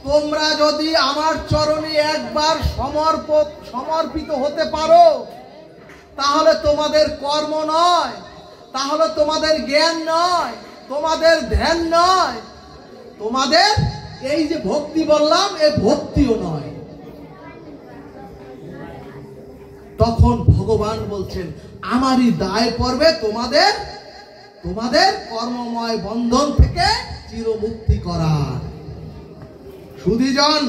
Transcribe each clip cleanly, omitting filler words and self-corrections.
তোমরা যদি আমার চরণে একবার সমর্পিত হতে পারো, তাহলে তোমাদের কর্ম নয়, তাহলে তোমাদের জ্ঞান নয়, তোমাদের ধ্যান নয়, তোমাদের এই যে ভক্তি বললাম এই ভক্তিও নয়। তখন ভগবান বলছেন আমারই দায় পড়বে তোমাদের তোমাদের কর্মময় বন্ধন থেকে চিরমুক্তি করার। সুধীজন,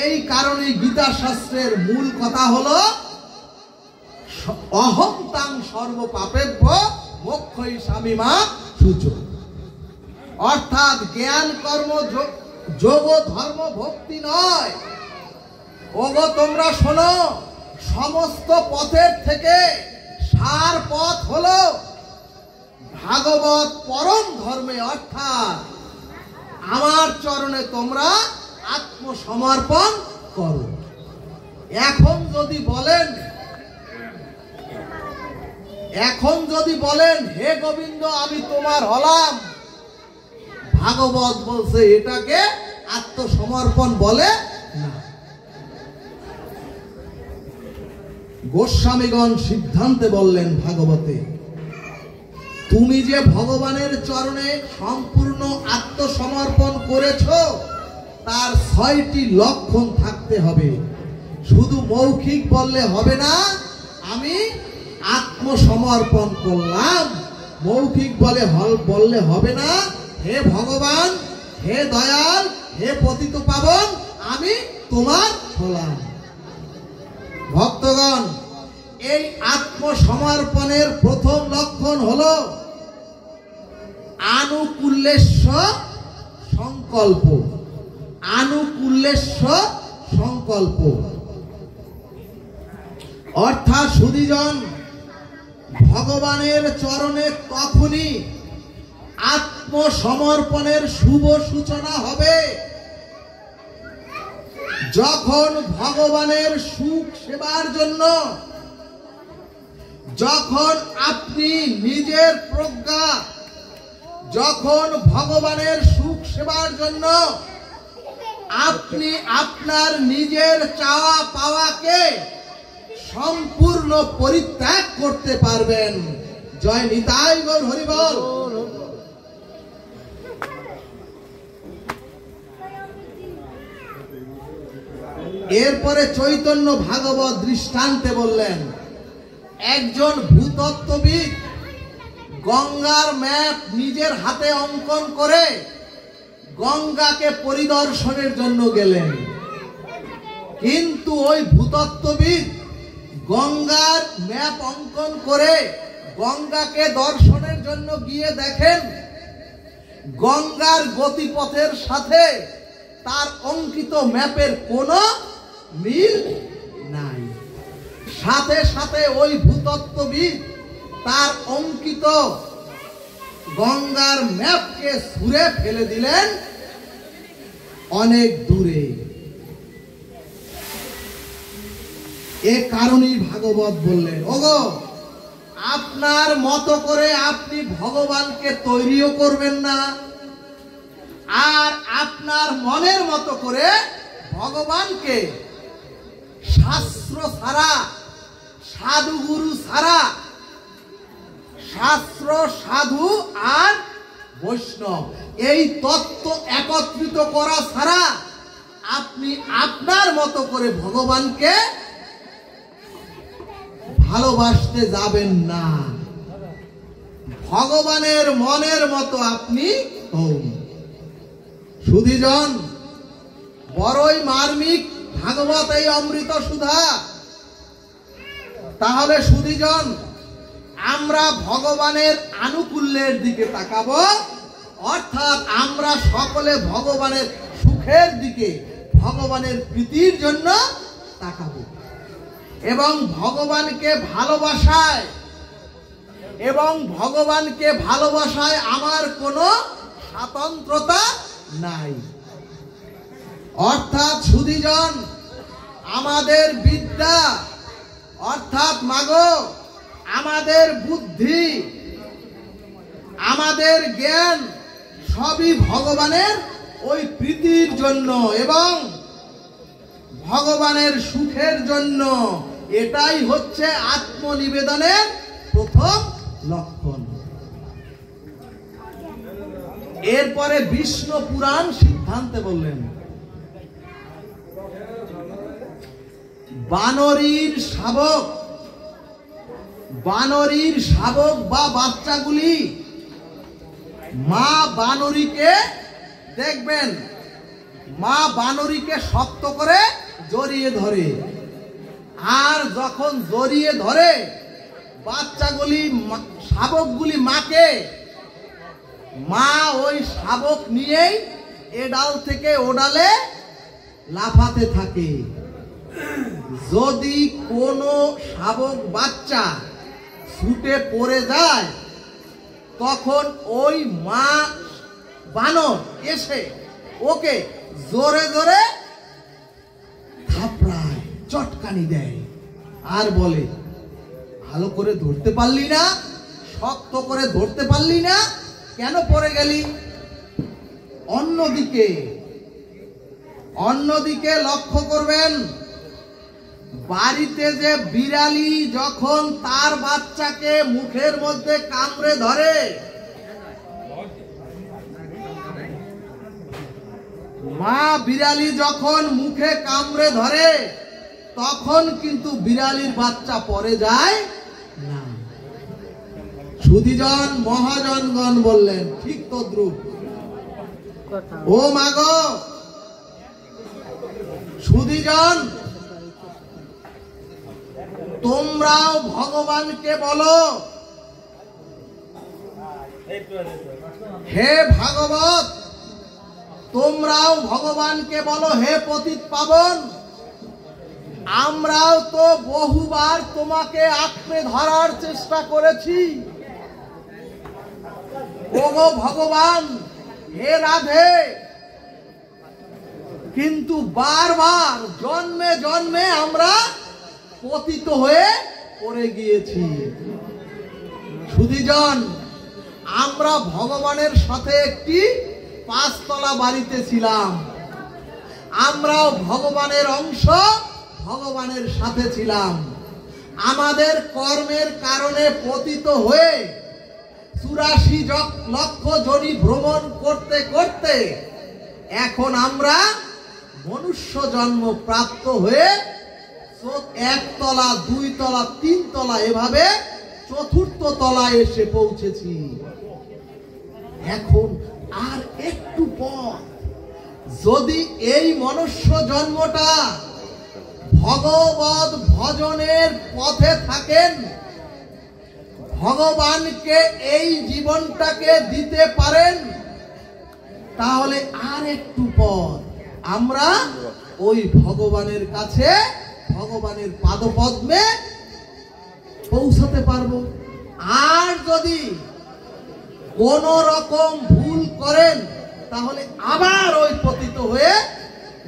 এই কারণে গীতা শাস্ত্রের মূল কথা হলো অহং তাং সর্ব পাপেভ্য মোক্ষই স্বামীমা শুচ। অর্থাৎ জ্ঞান কর্ম যোগ ধর্ম ভক্তি নয়। ওগো তোমরা শোনো, সমস্ত পথের থেকে সার পথ হলো ভাগবত পরম ধর্মে, অর্থাৎ আমার চরণে তোমরা আত্মসমর্পণ করো। এখন যদি বলেন হে গোবিন্দ আমি তোমার হলাম, ভাগবত বলছে এটাকে আত্মসমর্পণ বলে না। গোস্বামীগণ সিদ্ধান্তে বললেন ভাগবতে, তুমি যে ভগবানের চরণে সম্পূর্ণ আত্মসমর্পণ করেছ তার 6টি লক্ষণ থাকতে হবে। শুধু মৌখিক বললে হবে না আমি আত্মসমর্পণ করলাম, মৌখিক বললে হবে না হে ভগবান, হে দয়াল, হে পতিত পাবন আমি তোমার হলাম। ভক্তগণ, এই আত্মসমর্পণের প্রথম লক্ষণ হলো আনুকূল্যস্য সংকল্প। আনুকূল্যস্য সংকল্প অর্থাৎ সুধীজন, ভগবানের চরণে তখনই আত্মসমর্পণের শুভ সূচনা হবে যখন ভগবানের সুখ সেবার জন্য, যখন আপনি নিজের প্রজ্ঞা, যখন ভগবানের সুখ সেবার জন্য আপনি আপনার নিজের চাওয়া পাওয়াকে সম্পূর্ণ পরিত্যাগ করতে পারবেন। জয় নিতাই গৌর হরি বল। এরপরে চৈতন্য ভাগবত দৃষ্টান্তে বললেন, একজন ভূতত্ত্ববিদ গঙ্গার ম্যাপ নিজের হাতে অঙ্কন করে গঙ্গাকে পরিদর্শনের জন্য গেলেন। কিন্তু ওই ভূতত্ত্ববিদ গঙ্গার ম্যাপ অঙ্কন করে গঙ্গাকে দর্শনের জন্য গিয়ে দেখেন গঙ্গার গতিপথের সাথে তার অঙ্কিত ম্যাপের কোনো মিল নাই। সাথে সাথে ওই ভূতত্ত্ববিদ তার অঙ্কিত গঙ্গার ম্যাপকে ছুঁড়ে ফেলে দিলেন অনেক দূরে। এ কারণেই ভাগবত বললেন, ওগো আপনার মতো করে আপনি ভগবানকে তৈরিও করবেন না, আর আপনার মনের মতো করে ভগবানকে শাস্ত্র ছাড়া, সাধু গুরু ছাড়া, শাস্ত্র সাধু আর বৈষ্ণব এই তত্ত্ব একত্রিত করা ছাড়া আপনি আপনার মতো করে ভগবানকে ভালোবাসতে যাবেন না। ভগবানের মনের মতো আপনি হন। সুধীজন, বড়ই মার্মিক ভাগবত এই অমৃত সুধা। তাহলে সুধীজন, আমরা ভগবানের আনুকূল্যের দিকে তাকাবো, অর্থাৎ আমরা সকলে ভগবানের সুখের দিকে, ভগবানের প্রীতির জন্য তাকাবো এবং ভগবানকে ভালোবাসায় আমার কোনো স্বাতন্ত্রতা নাই। অর্থাৎ সুধীজন, আমাদের বিদ্যা, অর্থাৎ মাগো আমাদের বুদ্ধি, আমাদের জ্ঞান সবই ভগবানের ওই প্রীতির জন্য এবং ভগবানের সুখের জন্য। এটাই হচ্ছে আত্মনিবেদনের প্রথম লক্ষণ। এরপরে বিষ্ণু পুরাণ সিদ্ধান্তে বললেন, বানরীর শাবক বা বাচ্চাগুলি মা বানরীকে দেখবেন, মা বানরীকে শক্ত করে জড়িয়ে ধরে, আর যখন জড়িয়ে ধরে বাচ্চাগুলি শাবকগুলি মাকে, মা ওই শাবক নিয়েই এ ডাল থেকে ও ডালে লাফাতে থাকে। যদি কোনো শাবক বাচ্চা ছুটে পড়ে যায় তখন ওই মা বানর এসে ওকে জোরে জোরে থাপড়ায়, চটকানি দেয়, আর বলে, ভালো করে ধরতে পারলি না, শক্ত করে ধরতে পারলি না, কেন পড়ে গেলি? অন্যদিকে লক্ষ্য করবেন, বাড়িতে যে বিড়ালি যখন তার বাচ্চাকে মুখের মধ্যে কামড়ে ধরে, মা বিড়ালি যখন মুখে কামড়ে ধরে তখন কিন্তু বিড়ালির বাচ্চা পড়ে যায় না। সুধীজন মহাজনগণ বললেন, ঠিক তদ্রূপ। ও মাগো সুধীজন, তোমরাও ভগবানকে বলো, হে ভাগবত, তোমরাও ভগবানকে বলো, হে পতিত পাবন, আমরাও তো বহুবার তোমাকে আঁকড়ে ধরার চেষ্টা করেছি। ওগো ভগবান, হে রাধে, কিন্তু বারবার জন্মে জন্মে আমরা পতিত হয়ে পড়ে গিয়েছি। সুধীজন, আমরা ভগবানের সাথে একটি 5 তলা বাড়িতে ছিলাম, আমরাও ভগবানের অংশ, ভগবানের সাথে ছিলাম। আমাদের কর্মের কারণে পতিত হয়ে 84 লক্ষ যোনি ভ্রমণ করতে করতে এখন আমরা মনুষ্য জন্ম প্রাপ্ত হয়ে 1 তলা, 2 তলা, 3 তলা, এভাবে 4র্থ তলায় এসে পৌঁছেছি। এখন আর একটু পর যদি এই মনুষ্য জন্মটা ভগবত ভজনের পথে থাকেন, ভগবানকে এই জীবনটাকে দিতে পারেন, তাহলে আর একটু পর আমরা ওই ভগবানের কাছে, ভগবানের পাদপদ্মে পৌঁছাতে পারবো। আর যদি কোন রকম ভুল করেন তাহলে আবার ওই পতিত হয়ে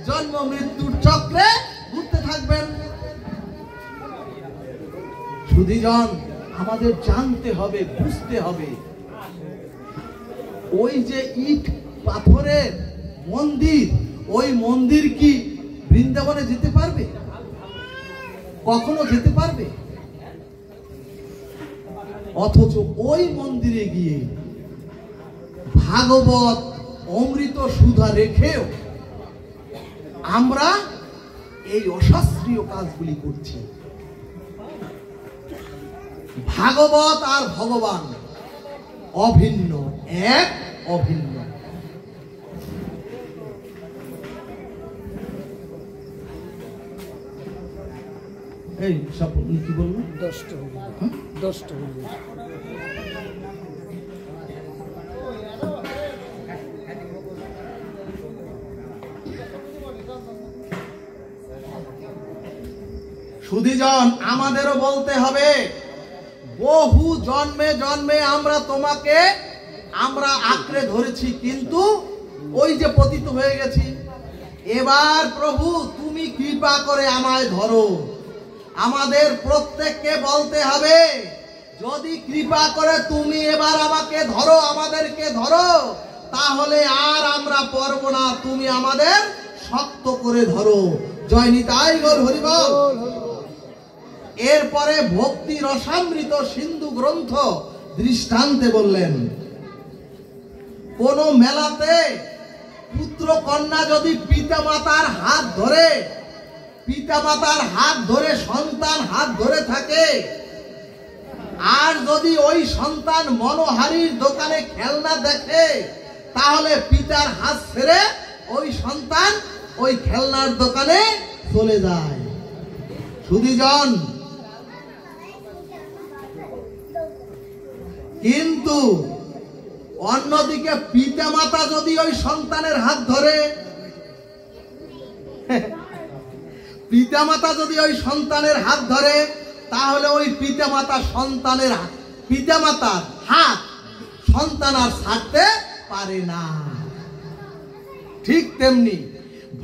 জন্ম মৃত্যুর চক্রে ঘুরতে থাকবেন। সুধীজন, আমাদের জানতে হবে, বুঝতে হবে, ওই যে ইট পাথরের মন্দির, ওই মন্দির কি বৃন্দাবনে যেতে পারবে? কখনো যেতে পারবে? অথচ ওই মন্দিরে গিয়ে ভাগবত অমৃত সুধা রেখেও আমরা এই অশাস্ত্রীয় কাজগুলি করছি। ভাগবত আর ভগবান অভিন্ন, এক, অভিন্ন। এই সব কি বলবো? 10টা হলো। সুধীজন, আমাদেরও বলতে হবে, বহু জন্মে জন্মে আমরা তোমাকে আঁকড়ে ধরেছি, কিন্তু ওই যে পতিত হয়ে গেছি। এবার প্রভু তুমি কৃপা করে আমায় ধরো। আমাদের প্রত্যেককে বলতে হবে, যদি কৃপা করে তুমি এবার আমাকে ধরো, আমাদেরকে ধরো, তাহলে আর আমরা পারব না, তুমি আমাদের শক্ত করে ধরো। জয় নিতাই গৌর হরিবল। এরপরে ভক্তি রসামৃত সিন্ধু গ্রন্থ দৃষ্টান্তে বললেন, কোন মেলাতে পুত্র কন্যা যদি পিতামাতার হাত ধরে, পিতামাতার হাত ধরে সন্তান হাত ধরে থাকে, আর যদি ওই সন্তান মনোহারীর দোকানে খেলনা দেখে, তাহলে পিতার হাত ছেড়ে ওই সন্তান ওই খেলনার দোকানে চলে যায়। সুধীজন, কিন্তু অন্যদিকে পিতামাতা যদি ওই সন্তানের হাত ধরে, পিতামাতা যদি ওই সন্তানের হাত ধরে, তাহলে ওই পিতামাতার হাত সন্তান আর ছাড়তে পারে না। ঠিক তেমনি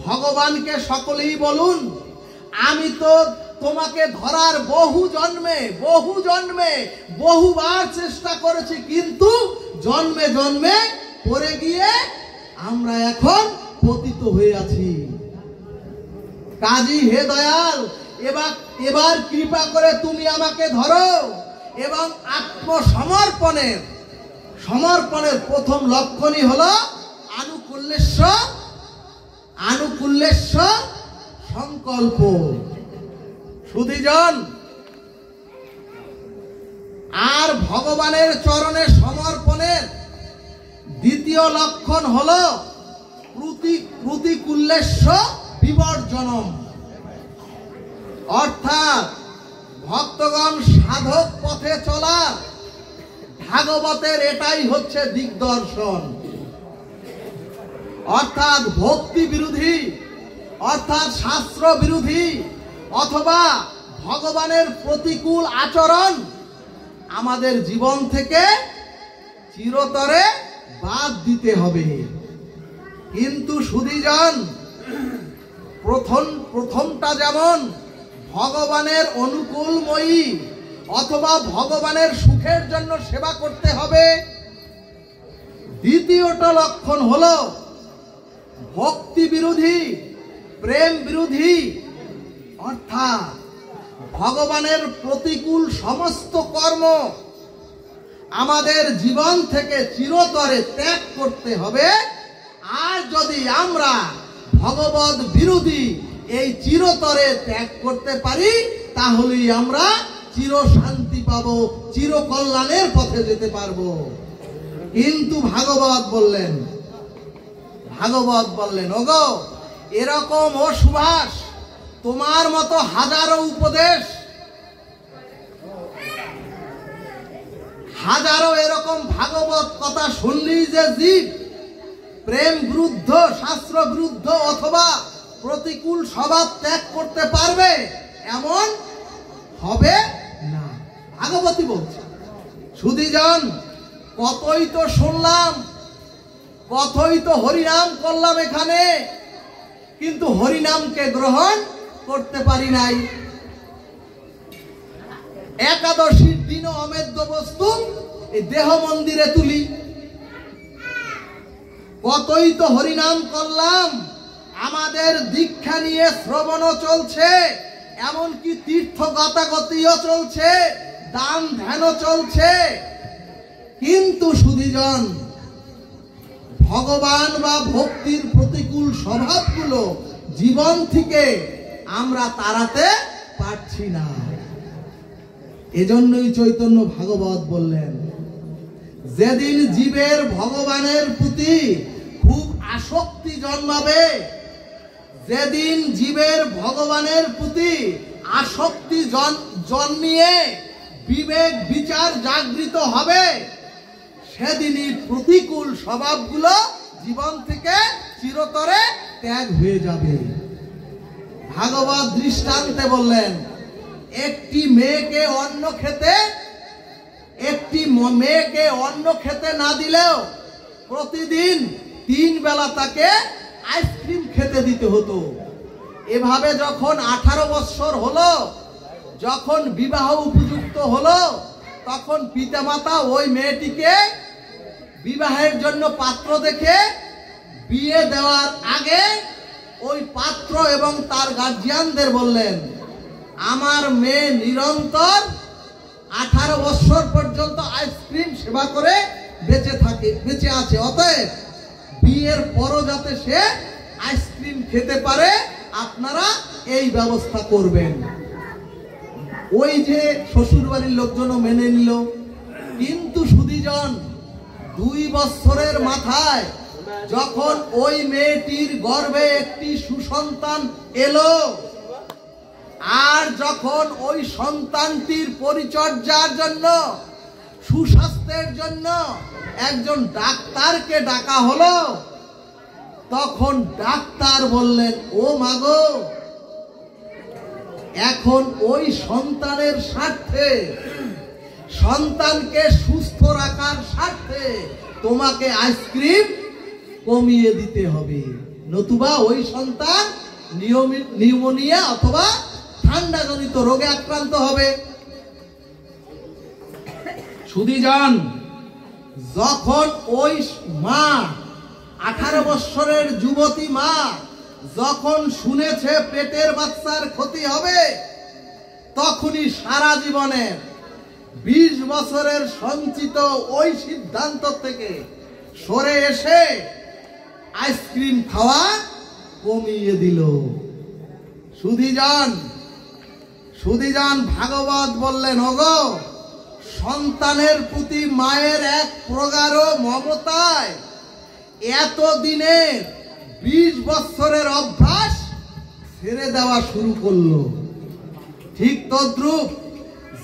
ভগবানকে সকলেই বলুন, আমি তো তোমাকে ধরার বহু জন্মে বহুবার চেষ্টা করেছি, কিন্তু জন্মে জন্মে পড়ে গিয়ে আমরা এখন পতিত হয়ে আছি। কাজী হে দয়াল, এবার কৃপা করে তুমি আমাকে ধরো। এবং সমর্পণের প্রথম লক্ষণই হলো আনুকূল্যেশ্ব সংকল্প। সুধীজন, আর ভগবানের চরণে সমর্পণের দ্বিতীয় লক্ষণ হলো প্রতিকূল্যেশ্ব বিবর্জনম। অর্থাৎ ভক্তগণ সাধক পথে চলা ভাগবতের এটাই হচ্ছে দিগদর্শন। অর্থাৎ ভক্তি বিরোধী, অর্থাৎ শাস্ত্র বিরোধী অথবা ভগবানের প্রতিকূল আচরণ আমাদের জীবন থেকে চিরতরে বাদ দিতে হবে। কিন্তু সুধীজন, প্রথমটা যেমন ভগবানের অনুকূলময়ী অথবা ভগবানের সুখের জন্য সেবা করতে হবে, দ্বিতীয়টা লক্ষণ হলো ভক্তি বিরোধী, প্রেম বিরোধী। অর্থাৎ ভগবানের প্রতিকূল সমস্ত কর্ম আমাদের জীবন থেকে চিরতরে ত্যাগ করতে হবে। আর যদি আমরা ভগবত বিরোধী এই চিরতরে ত্যাগ করতে পারি, তাহলেই আমরা চির শান্তি পাবো, চির কল্যাণের পথে যেতে পারবো। কিন্তু ভাগবত বললেন, ওগো এরকম ও সুভাষ, তোমার মতো হাজারো উপদেশ, হাজারো এরকম ভাগবত কথা শুনলেই যে জীব প্রেম বিরুদ্ধ, শাস্ত্র বিরুদ্ধ অথবা প্রতিকূল স্বভাব ত্যাগ করতে পারবে, এমন হবে না। ভাগবতী বলছে। সুধীজন, কতই তো শুনলাম, কতই তো হরিনাম করলাম এখানে, কিন্তু হরিনামকে গ্রহণ করতে পারি নাই। একাদশীর দিন অমেদ্য বস্তু এই দেহ মন্দিরে তুলি। কতই তো হরিনাম করলাম, আমাদের দীক্ষা নিয়ে শ্রবণও চলছে, এমনকি তীর্থ গতাগতিও চলছে, দান ধ্যানও চলছে, কিন্তু সুধীজন ভগবান বা ভক্তির প্রতিকূল স্বভাবগুলো জীবন থেকে আমরা তাড়াতে পারছি না। এজন্যই চৈতন্য ভাগবত বললেন, যেদিন জীবের ভগবানের প্রতি খুব আসক্তি জন্মাবে, যেদিন জীবের ভগবানের প্রতি আসক্তি জন্মিয়ে বিবেক বিচার জাগৃত হবে, সেদিনই প্রতিকূল স্বভাবগুলো জীবন থেকে চিরতরে ত্যাগ হয়ে যাবে। ভাগবত দৃষ্টান্তে বললেন, একটি মেয়েকে অন্ন খেতে না দিলেও প্রতিদিন 3 বেলা তাকে আইসক্রিম খেতে দিতে হতো। এভাবে যখন 18 বছর হলো, যখন বিবাহ উপযুক্ত হলো, তখন পিতামাতা ওই মেয়েটিকে বিবাহের জন্য পাত্র দেখে বিয়ে দেওয়ার আগে ওই পাত্র এবং তার গার্জিয়ানদের বললেন, আমার মেয়ে নিরন্তর 18 বছর পর্যন্ত আইসক্রিম সেবা করে বেঁচে আছে, অতএব বিয়ের পরও যাতে সে আইসক্রিম খেতে পারে আপনারা এই ব্যবস্থা করবেন। ওই যে শ্বশুর বাড়ির লোকজনও মেনে নিল। কিন্তু সুধীজন 2 বছরের মাথায় যখন ওই মেয়েটির গর্ভে একটি সুসন্তান এলো, আর যখন ওই সন্তানটির পরিচর্যার জন্য, সুস্বাস্থ্যের জন্য একজন ডাক্তারকে ডাকা হলো, তখন ডাক্তার বললেন, ও মাগো, এখন ওই সন্তানের স্বার্থে, সন্তানকে সুস্থ রাখার স্বার্থে তোমাকে আইসক্রিম কমিয়ে দিতে হবে, নতুবা ওই সন্তান নিউমোনিয়া অথবা ঠান্ডাজনিত রোগে আক্রান্ত হবে। সুধীজন, যখন ওই মা, 18 বছরের যুবতী মা যখন শুনেছে পেটের বাচ্চার ক্ষতি হবে, তখনই সারা জীবনের 20 বছরের সঞ্চিত ওই সিদ্ধান্ত থেকে সরে এসে আইসক্রিম খাওয়া কমিয়ে দিল। সুধীজন ভাগবত বললেন, ওগো, সন্তানের প্রতি মায়ের এক প্রগাঢ় মমতায় এতদিনের 20 বছরের অভ্যাস ছেড়ে দেওয়া শুরু করলো। ঠিক তদ্রূপ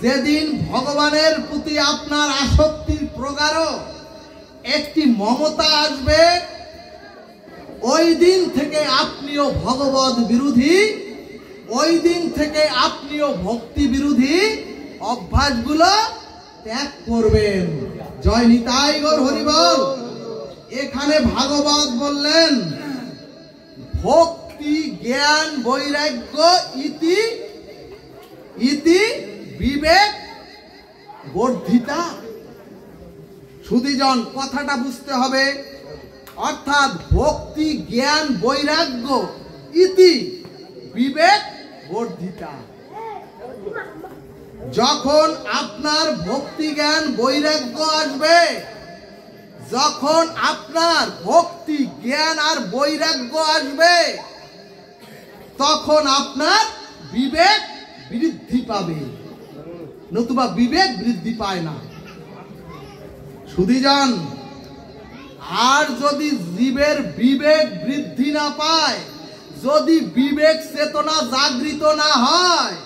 যেদিন ভগবানের প্রতি আপনার আসক্তির প্রগাঢ় একটি মমতা আসবে, ওই দিন থেকে আপনিও ভগবত বিরোধী, ওই দিন থেকে আপনিও ভক্তি বিরোধী অভ্যাসগুলো ত্যাগ করবেন। জয় নিতাই গৌর হরিবল। এখানে ভাগবত বললেন, ভক্তি জ্ঞান বৈরাগ্য ইতি ইতি বিবেক বর্ধিতা। সুধীজন, কথাটা বুঝতে হবে, অর্থাৎ ভক্তি জ্ঞান বৈরাগ্য ইতি বিবেক বর্ধিতা। যখন আপনার ভক্তি জ্ঞান বৈরাগ্য আসবে, যখন আপনার ভক্তি জ্ঞান আর বৈরাগ্য আসবে, তখন আপনার বিবেক বৃদ্ধি পাবে, নতুবা বিবেক বৃদ্ধি পায় না। সুধীজন, আর যদি জীবের বিবেক বৃদ্ধি না পায়, যদি বিবেক চেতনা জাগৃত না হয়,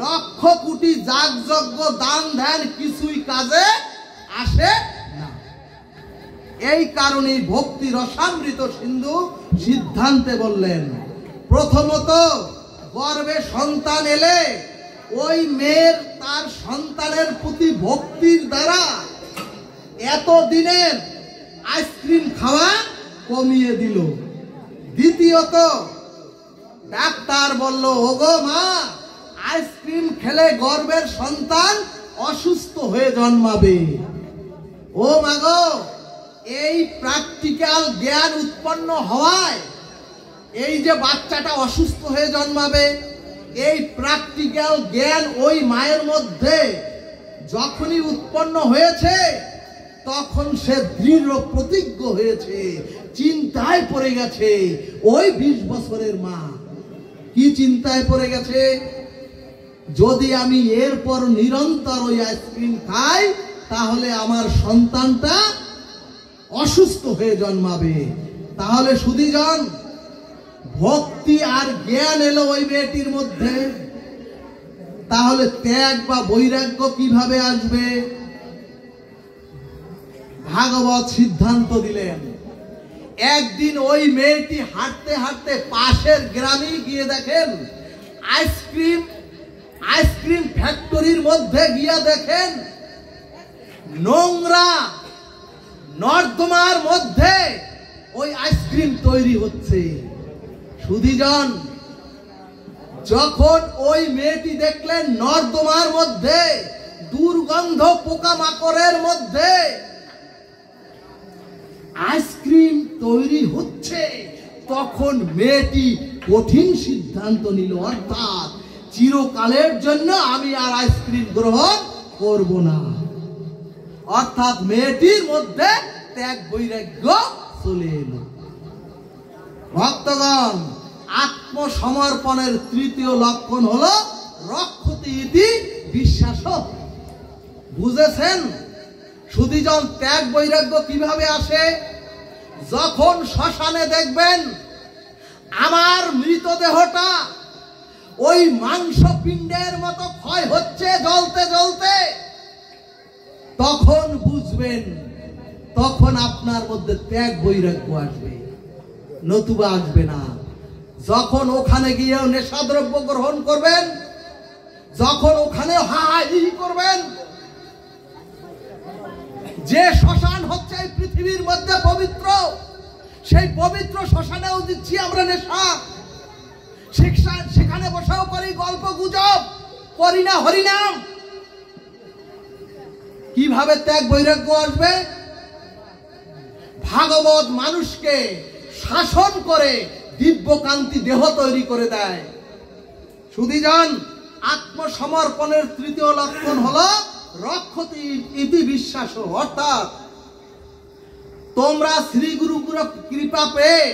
লক্ষ কোটি যাগযজ্ঞ দান ধ্যান কিছুই কাজে আসে না। এই কারণে ভক্তি রসামৃত সিন্ধু সিদ্ধান্তে বললেন, প্রথমত গর্ভে সন্তান এলে ওই মেয়ের তার সন্তানের প্রতি ভক্তির দ্বারা এতদিনের আইসক্রিম খাওয়া কমিয়ে দিল। দ্বিতীয়ত ডাক্তার বলল, ওগো মা, আইসক্রিম খেলে গর্ভের সন্তান অসুস্থ হয়ে জন্মাবে। ও মাগো, এই প্র্যাকটিক্যাল জ্ঞান উৎপন্ন হওয়ায় এই যে বাচ্চাটা অসুস্থ হয়ে জন্মাবে, এই প্র্যাকটিক্যাল জ্ঞান ওই মায়ের মধ্যে যখনই উৎপন্ন হয়েছে, তখন সে দৃঢ় প্রতিজ্ঞ হয়েছে, চিন্তায় পড়ে গেছে। ওই 20 বছরের মা কি চিন্তায় পড়ে গেছে? যদি আমি এরপর নিরন্তর ওই আইসক্রিম খাই, তাহলে আমার সন্তানটা অসুস্থ হয়ে জন্মাবে। তাহলে সুধীজন, ভক্তি আর জ্ঞান এলো ওই মেয়েটির মধ্যে, তাহলে ত্যাগ বা বৈরাগ্য কিভাবে আসবে? ভাগবত সিদ্ধান্ত দিলেন, একদিন ওই মেয়েটি হাঁটতে হাঁটতে পাশের গ্রামে গিয়ে দেখেন আইসক্রিম ফ্যাক্টরির মধ্যে গিয়ে দেখেন নোংরা নর্দমার মধ্যে ওই আইসক্রিম তৈরি হচ্ছে। সুধীজন, যখন ওই মেয়েটি দেখলেন নর্দমার মধ্যে, দুর্গন্ধ পোকামাকড়ের মধ্যে আইসক্রিম তৈরি হচ্ছে, তখন মেয়েটি কঠিন সিদ্ধান্ত নিল, অর্থাৎ চিরকালের জন্য আমি আর আইসক্রিম গ্রহণ করব না। অর্থাৎ মেয়েটির মধ্যে ত্যাগ বৈরাগ্য চলে এলো। ভক্তগণ, আত্মসমর্পণের তৃতীয় লক্ষণ হলো রক্ষতি ইতি বিশ্বাস। বুঝেছেন সুধীজন, ত্যাগ বৈরাগ্য কিভাবে আসে? যখন শ্মশানে দেখবেন আমার মৃতদেহটা ওই মাংস পিণ্ডের মতো ক্ষয় হচ্ছে জ্বলতে জ্বলতে, তখন বুঝবেন, তখন আপনার মধ্যে ত্যাগ বৈরাগ্য আসবে, নতুবা আসবে না। যখন ওখানে গিয়েও নেশাদ্রব্য গ্রহণ করবেন, যখন ওখানে হাই করবেন, যে শ্মশান হচ্ছে এই পৃথিবীর মধ্যে পবিত্র, সেই পবিত্র শ্মশানেও দিচ্ছি আমরা নেশা, সেখানে বসেও করি গল্প গুজব, করি না হরিনাম। কিভাবে ত্যাগ বৈরাগ্য আসবে? ভাগবত মানুষকে শাসন করে দিব্যকান্তি দেহ তৈরি করে দেয়। সুধীজন, আত্মসমর্পণের তৃতীয় লক্ষণ হলো রক্ষতি ইতি বিশ্বাস। অর্থাৎ তোমরা শ্রী গুরু কৃপা পেয়ে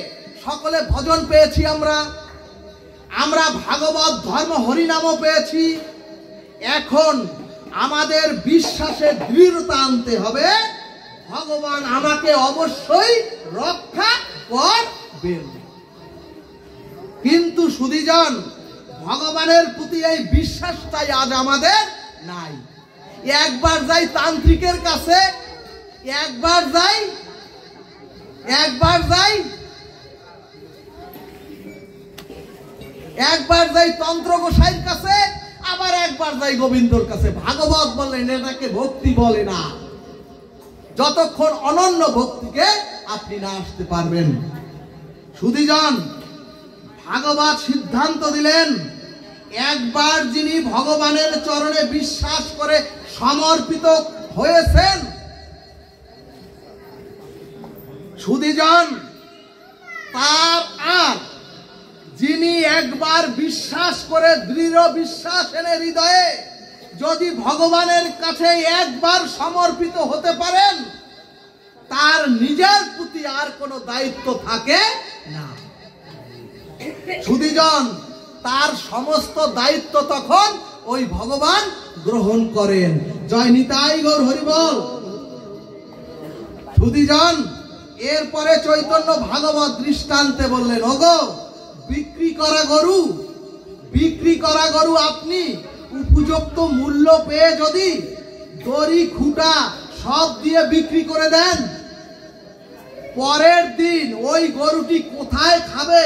সকলে ভজন পেয়েছি, আমরা ভাগবত ধর্ম হরিনামও পেয়েছি। এখন আমাদের বিশ্বাসে দৃঢ়তা আনতে হবে, ভগবান আমাকে অবশ্যই রক্ষা করবেন। কিন্তু সুধীজন, ভগবানের প্রতি এই বিশ্বাসটাই আজ আমাদের নাই। একবার যাই তান্ত্রিকের কাছে, একবার যাই তন্ত্র গোসাইয়ের কাছে, আবার একবার যাই গোবিন্দর কাছে। ভাগবত বললেন এটাকে ভক্তি বলে না, যতক্ষণ অনন্য ভক্তিকে আপনি না আসতে পারবেন। সুধীজন, ভাগবত সিদ্ধান্ত দিলেন, একবার যিনি ভগবানের চরণে বিশ্বাস করে সমর্পিত হয়েছেন, সুধীজন, তার আর যিনি একবার বিশ্বাস করে দৃঢ় বিশ্বাস এনে হৃদয়ে যদি ভগবানের কাছে একবার সমর্পিত হতে পারেন, তার নিজের প্রতি আর কোনো দায়িত্ব থাকে না। সুধীজন, তার সমস্ত দায়িত্ব তখন ওই ভগবান গ্রহণ করেন। জয় নিতাই গৌর হরিবল। সুধীজন, এরপরে চৈতন্য ভাগবত দৃষ্টান্তে বললেন, ওগো বিক্রি করা গরু আপনি উপযুক্ত মূল্য পেয়ে যদি দড়ি খুঁটা সব দিয়ে বিক্রি করে দেন, পরের দিন ওই গরুটি কোথায় খাবে,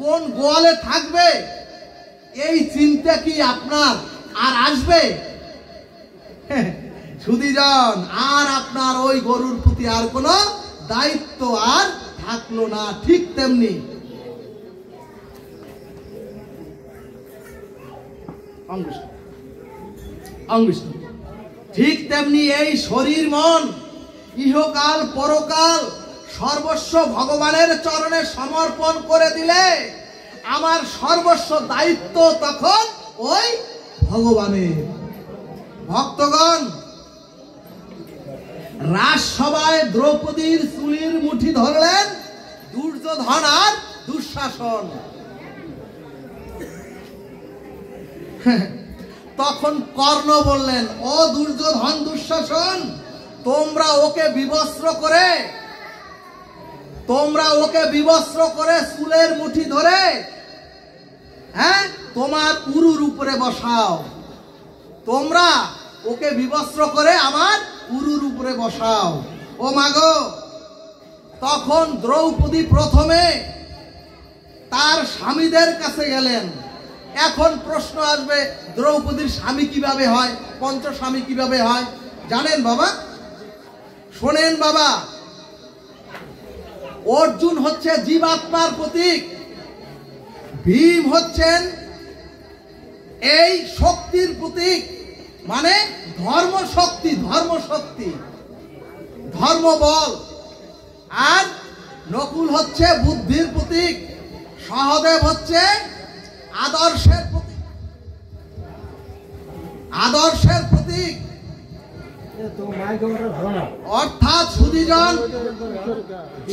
কোন গোয়ালে থাকবে, এই চিন্তা কি আপনার আর আসবে? সুধীজন, আর আপনার ওই গরুর প্রতি আর কোনো দায়িত্ব আর থাকলো না। ঠিক তেমনি এই শরীর মন ইহকাল পরকাল সর্বস্ব ভগবানের চরণে সমর্পণ করে দিলে আমার সর্বস্ব দায়িত্ব তখন ওই ভগবানের। ভক্তগণ, রাজসভায় দ্রৌপদীর চুলির মুঠি ধরলেন দুর্যোধন আর দুঃশাসন। তখন কর্ণ বললেন, ও দুর্যোধন দুঃশাসন, তোমরা ওকে বিবস্ত্র করে চুলের মুঠি ধরে তোমার উরুর উপরে বসাও। তোমরা ওকে বিবস্ত্র করে আমার উরুর উপরে বসাও। ও মাগো, তখন দ্রৌপদী প্রথমে তার স্বামীদের কাছে গেলেন। এখন প্রশ্ন আসবে, দ্রৌপদীর স্বামী কিভাবে হয়, পঞ্চস্বামী কিভাবে হয়? জানেন বাবা? শোনেন বাবা, অর্জুন হচ্ছে জীবাত্মার প্রতীক, ভীম হচ্ছেন এই শক্তির প্রতীক, মানে ধর্মশক্তি, ধর্মবল। আর নকুল হচ্ছে বুদ্ধির প্রতীক, সহদেব হচ্ছে আদর্শের প্রতীক। আদর্শের প্রতীক অর্থাৎ সুধীজন,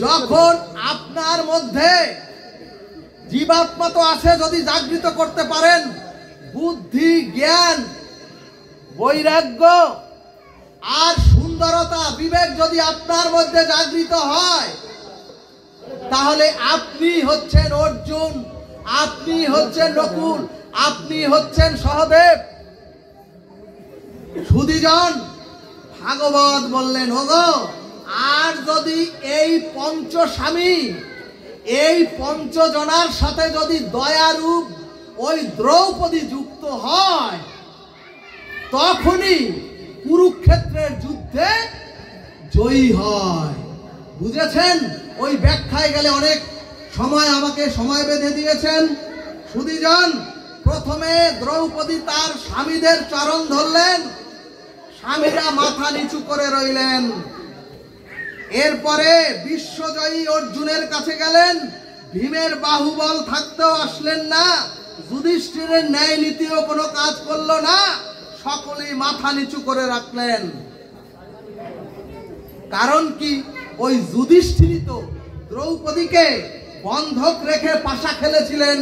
যখন আপনার মধ্যে জীবাত্মা তো আছে, যদি জাগৃত করতে পারেন, বুদ্ধি, জ্ঞান, বৈরাগ্য আর সুন্দরতা, বিবেক যদি আপনার মধ্যে জাগৃত হয়, তাহলে আপনি হচ্ছেন অর্জুন, আপনি হচ্ছেন নকুল, আপনি হচ্ছেন সহদেব। সুধীজন, ভাগবত বললেন, ওগো, আর যদি এই পঞ্চস্বামী, এই পঞ্চজনার সাথে যদি দয়ারূপ ওই দ্রৌপদী যুক্ত হয়, তখনই কুরুক্ষেত্রের যুদ্ধে জয়ী হয়। বুঝেছেন? ওই ব্যাখ্যায় গেলে অনেক সময় আমাকে সময় বেঁধে দিয়েছেন। সুধীজন, প্রথমে দ্রৌপদী তার স্বামীদের চরণ ধরলেন, স্বামীরা মাথা নিচু করে রইলেন। এরপরে বিশ্বজয়ী অর্জুনের কাছে গেলেন, ভীমের বাহুবল থাকতেও আসলেন না, যুধিষ্ঠিরের ন্যায় নীতিও কোনো কাজ করলো না, সকলেই মাথা নিচু করে রাখলেন। কারণ কি? ওই যুধিষ্ঠিরই তো দ্রৌপদীকে বন্ধক রেখে পাশা খেলেছিলেন।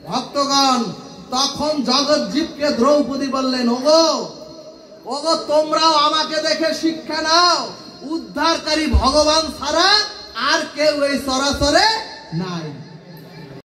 ভক্তগণ, তখন জগৎজীবকে দ্রৌপদী বললেন, ওগো, ওগো, তোমরাও আমাকে দেখে শিক্ষা নাও, উদ্ধারকারী ভগবান ছাড়া আর কেউ এই চরাচরে